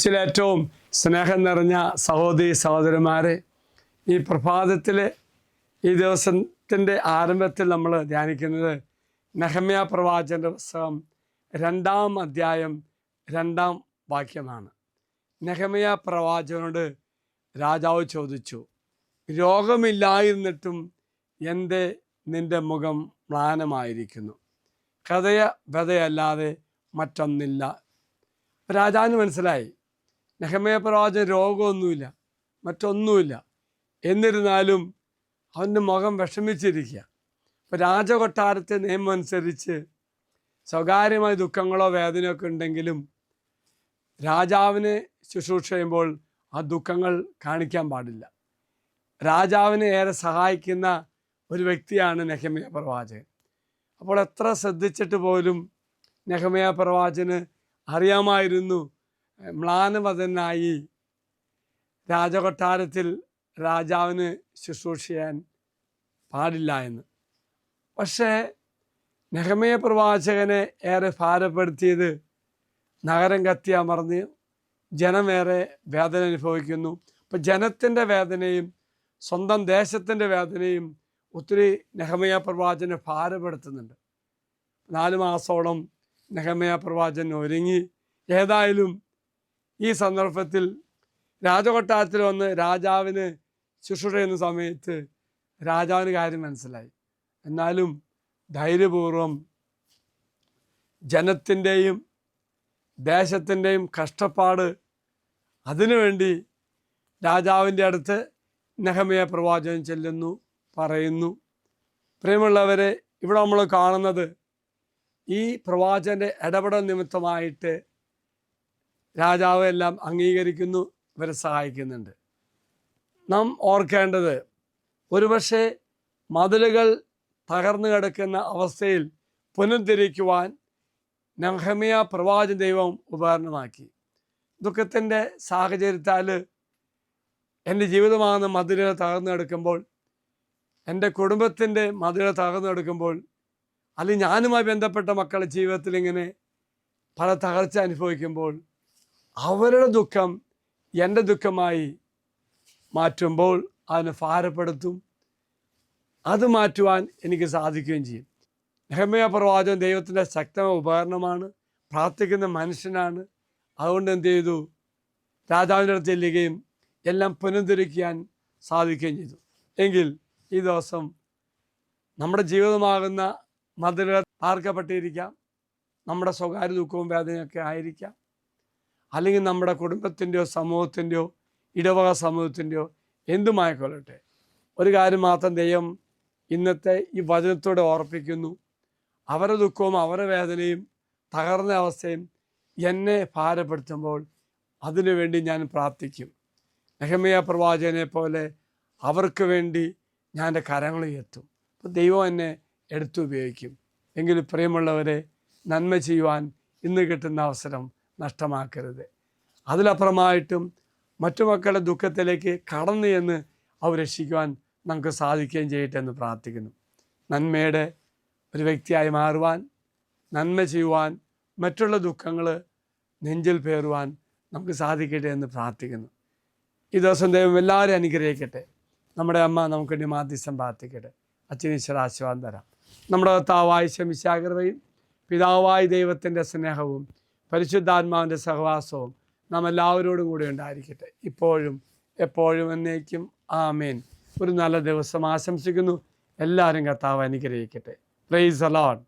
യേശുവിലേറ്റവും സ്നേഹം നിറഞ്ഞ സഹോദരി സഹോദരന്മാരെ, ഈ പ്രഭാതത്തിൽ ഈ ദിവസത്തിൻ്റെ ആരംഭത്തിൽ നമ്മൾ ധ്യാനിക്കുന്നത് നെഹമ്യാ പ്രവാചകൻ്റെ പുസ്തകം 2-ാം അധ്യായം 2-ാം വാക്യമാണ്. നെഹമ്യാ പ്രവാചകനോട് രാജാവ് ചോദിച്ചു, രോഗമില്ലായിരുന്നിട്ടും എന്തേ നിൻ്റെ മുഖം മ്ലാനമായിരിക്കുന്നു? വ്യതയല്ലാതെ മറ്റൊന്നില്ല. രാജാവിന് മനസ്സിലായി, നെഹമ്യാ പ്രവാചകൻ രോഗമൊന്നുമില്ല, മറ്റൊന്നുമില്ല. എന്നിരുന്നാലും അവൻ്റെ മുഖം വിഷമിച്ചിരിക്കുക. അപ്പോൾ രാജകൊട്ടാരത്തെ നിയമം അനുസരിച്ച് സ്വകാര്യമായ ദുഃഖങ്ങളോ വേദനയോ ഒക്കെ ഉണ്ടെങ്കിലും രാജാവിനെ ശുശ്രൂഷ ചെയ്യുമ്പോൾ ആ ദുഃഖങ്ങൾ കാണിക്കാൻ പാടില്ല. രാജാവിനെ ഏറെ സഹായിക്കുന്ന ഒരു വ്യക്തിയാണ് നെഹമ്യാ പ്രവാചകൻ. അപ്പോൾ എത്ര ശ്രദ്ധിച്ചിട്ട് പോലും നെഹമ്യാ പ്രവാചകന് അറിയാമായിരുന്നു മ്ലാനവദനായി രാജകൊട്ടാരത്തിൽ രാജാവിന് ശുശ്രൂഷ ചെയ്യാൻ പാടില്ല എന്ന്. പക്ഷേ നെഹമ്യാ പ്രവാചകനെ ഏറെ ഭാരപ്പെടുത്തിയത് നഗരം കത്തി അമർന്ന് ജനമേറെ വേദന അനുഭവിക്കുന്നു. അപ്പം ജനത്തിൻ്റെ വേദനയും സ്വന്തം ദേശത്തിൻ്റെ വേദനയും ഒത്തിരി നെഹമ്യാ പ്രവാചകനെ ഭാരപ്പെടുത്തുന്നുണ്ട്. 4 മാസത്തോളം നെഹമ്യാ പ്രവാചകൻ ഒരുങ്ങി. ഏതായാലും ഈ സന്ദർഭത്തിൽ രാജകൊട്ടാരത്തിൽ വന്ന് രാജാവിന് ശുശ്രൂഷ ചെയ്യുന്ന സമയത്ത് രാജാവിന് കാര്യം മനസ്സിലായി. എന്നാലും ധൈര്യപൂർവം ജനത്തിൻ്റെയും ദേശത്തിൻ്റെയും കഷ്ടപ്പാട് അതിനുവേണ്ടി രാജാവിൻ്റെ അടുത്ത് നെഹമ്യാ പ്രവാചകൻ ചെല്ലുന്നു, പറയുന്നു. പ്രിയമുള്ളവരെ, ഇവിടെ നമ്മൾ കാണുന്നത് ഈ പ്രവാചകൻ്റെ ഇടപെടൽ നിമിത്തമായിട്ട് രാജാവ് എല്ലാം അംഗീകരിക്കുന്നു, ഇവരെ സഹായിക്കുന്നുണ്ട്. നാം ഓർക്കേണ്ടത്, ഒരുപക്ഷെ മതിലുകൾ തകർന്നു കിടക്കുന്ന അവസ്ഥയിൽ പുനരുദ്ധരിക്കുവാൻ നെഹമ്യാ പ്രവാചകൻ ദൈവം ഉപകരണമാക്കി. ദുഃഖത്തിൻ്റെ സാഹചര്യത്താൽ എൻ്റെ ജീവിതമാകുന്ന മതിലുകൾ തകർന്നു കിടക്കുമ്പോൾ, എൻ്റെ കുടുംബത്തിൻ്റെ മതിലുകൾ തകർന്നു കിടക്കുമ്പോൾ, അല്ലെങ്കിൽ ഞാനുമായി ബന്ധപ്പെട്ട മക്കളുടെ ജീവിതത്തിൽ ഇങ്ങനെ പല തകർച്ച അനുഭവിക്കുമ്പോൾ അവരുടെ ദുഃഖം എൻ്റെ ദുഃഖമായി മാറ്റുമ്പോൾ അതിനെ ഭാരപ്പെടുത്തും. അത് മാറ്റുവാൻ എനിക്ക് സാധിക്കുകയും ചെയ്യും. നെഹമ്യാ പ്രവാചകൻ ദൈവത്തിൻ്റെ ശക്തമായ ഉപകരണമാണ്, പ്രാർത്ഥിക്കുന്ന മനുഷ്യനാണ്. അതുകൊണ്ട് എന്ത് ചെയ്തു? രാജാവിൻ്റെ അടുത്ത് ചെല്ലുകയും എല്ലാം പുനരുദ്ധരിക്കാൻ സാധിക്കുകയും ചെയ്തു. എങ്കിൽ ഈ ദിവസം നമ്മുടെ ജീവിതമാകുന്ന മതിലുകൾ പാർക്കപ്പെട്ടിരിക്കാം, നമ്മുടെ സ്വകാര്യ ദുഃഖവും വേദനയൊക്കെ ആയിരിക്കാം, അല്ലെങ്കിൽ നമ്മുടെ കുടുംബത്തിൻ്റെയോ സമൂഹത്തിൻ്റെയോ ഇടവക സമൂഹത്തിൻ്റെയോ എന്തുമായിക്കൊള്ളട്ടെ. ഒരു കാര്യം മാത്രം ദൈവം ഇന്നത്തെ ഈ വചനത്തോടെ ഓർപ്പിക്കുന്നു, അവരുടെ ദുഃഖവും അവരുടെ വേദനയും തകർന്ന അവസ്ഥയും എന്നെ ഭാരപ്പെടുത്തുമ്പോൾ അതിനുവേണ്ടി ഞാൻ പ്രാർത്ഥിക്കും. നെഹമ്യാ പ്രവാചകനെ പോലെ അവർക്ക് വേണ്ടി ഞാൻ എൻ്റെ കരങ്ങൾ ഉയർത്തും. അപ്പോൾ ദൈവം എന്നെ എടുത്തുപയോഗിക്കും. എങ്കിലും പ്രിയമുള്ളവരെ, നന്മ ചെയ്യുവാൻ ഇന്ന് കിട്ടുന്ന അവസരം നഷ്ടമാക്കരുത്. അതിലപ്പുറമായിട്ടും മറ്റു മക്കളുടെ ദുഃഖത്തിലേക്ക് കടന്നു എന്ന് അവർ രക്ഷിക്കുവാൻ നമുക്ക് സാധിക്കുകയും ചെയ്യട്ടെ എന്ന് പ്രാർത്ഥിക്കുന്നു. നന്മയുടെ ഒരു വ്യക്തിയായി മാറുവാൻ, നന്മ ചെയ്യുവാൻ, മറ്റുള്ള ദുഃഖങ്ങൾ നെഞ്ചിൽ പേറുവാൻ നമുക്ക് സാധിക്കട്ടെ എന്ന് പ്രാർത്ഥിക്കുന്നു. ഈ ദിവസം ദൈവം എല്ലാവരും അനുഗ്രഹിക്കട്ടെ. നമ്മുടെ അമ്മ നമുക്ക് വേണ്ടി മാധ്യസ്ഥം പ്രാർത്ഥിക്കട്ടെ. അച്ഛനീശ്വര ആശീർവാദം തരാം. നമ്മുടെ കർത്താവായ മിശിഹായുടെ കൃപയും പിതാവായ ദൈവത്തിൻ്റെ സ്നേഹവും പരിശുദ്ധാത്മാവിൻ്റെ സഹവാസവും നാം എല്ലാവരോടും കൂടി ഉണ്ടായിരിക്കട്ടെ, ഇപ്പോഴും എപ്പോഴും എന്നേക്കും. ആമേൻ. ഒരു നല്ല ദിവസം ആശംസിക്കുന്നു. എല്ലാവരും കർത്താവ് അനുഗ്രഹിക്കട്ടെ. Praise the Lord.